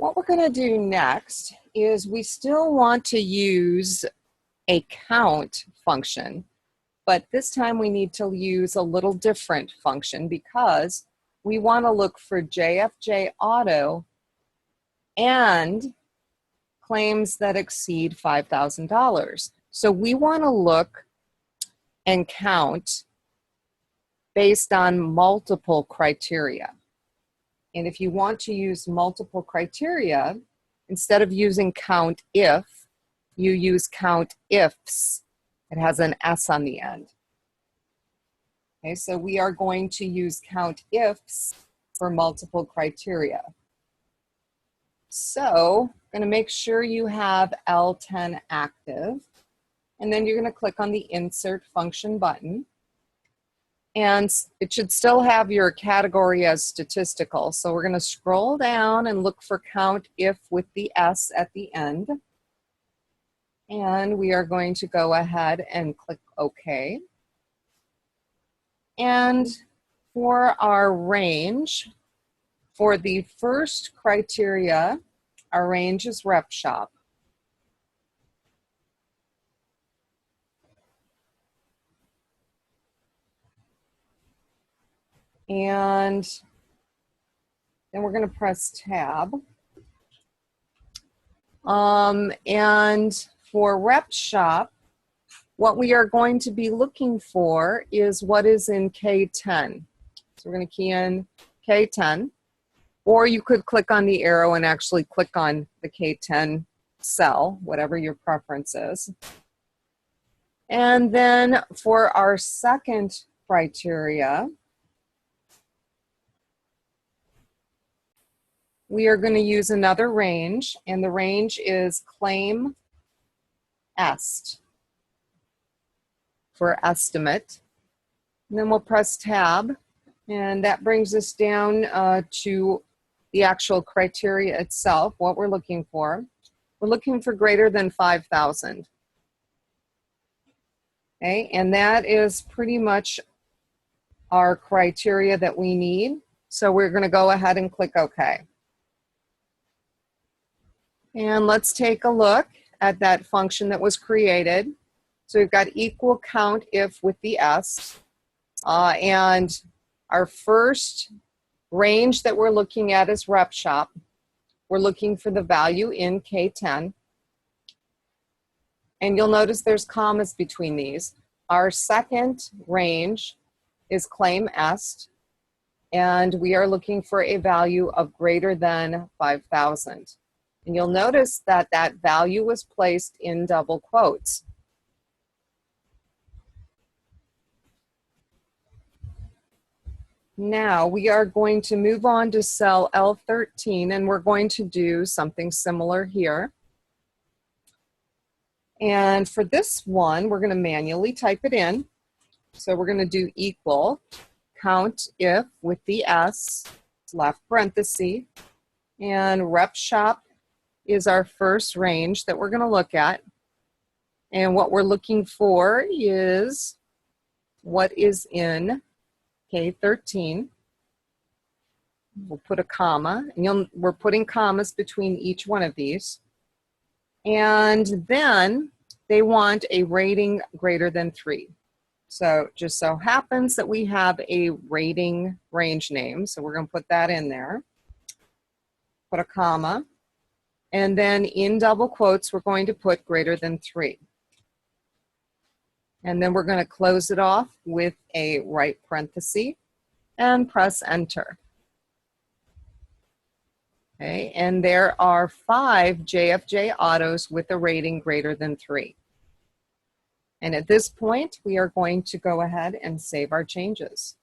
What we're going to do next is we still want to use a count function, but this time we need to use a little different function because we want to look for JFJ auto and claims that exceed $5,000. So we want to look and count based on multiple criteria. And if you want to use multiple criteria, instead of using count if, you use Countifs. It has an S on the end. Okay, so we are going to use Countifs for multiple criteria. So I'm going to make sure you have L10 active, and then you're going to click on the Insert Function button. And it should still have your category as statistical. So we're going to scroll down and look for Countif with the S at the end. And we are going to go ahead and click OK. And for our range, for the first criteria, our range is rep shop. And then we're going to press tab. And for rep shop, what we are going to be looking for is what is in K10. So we're going to key in K10, or you could click on the arrow and actually click on the K10 cell, whatever your preference is. And then for our second criteria, we are going to use another range, and the range is claim est for estimate. And then we'll press tab, and that brings us down to the actual criteria itself, what we're looking for. We're looking for greater than 5,000. Okay, and that is pretty much our criteria that we need. So we're going to go ahead and click OK. And let's take a look at that function that was created. So we've got equal Countif with the S. And our first range that we're looking at is rep shop. We're looking for the value in K10. And you'll notice there's commas between these. Our second range is claim est. And we are looking for a value of greater than 5,000. And you'll notice that that value was placed in double quotes. Now we are going to move on to cell L13, and we're going to do something similar here. And for this one, we're going to manually type it in. So we're going to do equal Countif with the S, left parenthesis, and rep shop is our first range that we're going to look at. And what we're looking for is what is in K13. We'll put a comma, and we're putting commas between each one of these. And then they want a rating greater than 3. So just so happens that we have a rating range name. So we're going to put that in there. Put a comma. And then in double quotes, we're going to put greater than 3. And then we're going to close it off with a right parenthesis and press enter. Okay, and there are 5 JFJ autos with a rating greater than 3. And at this point, we are going to go ahead and save our changes.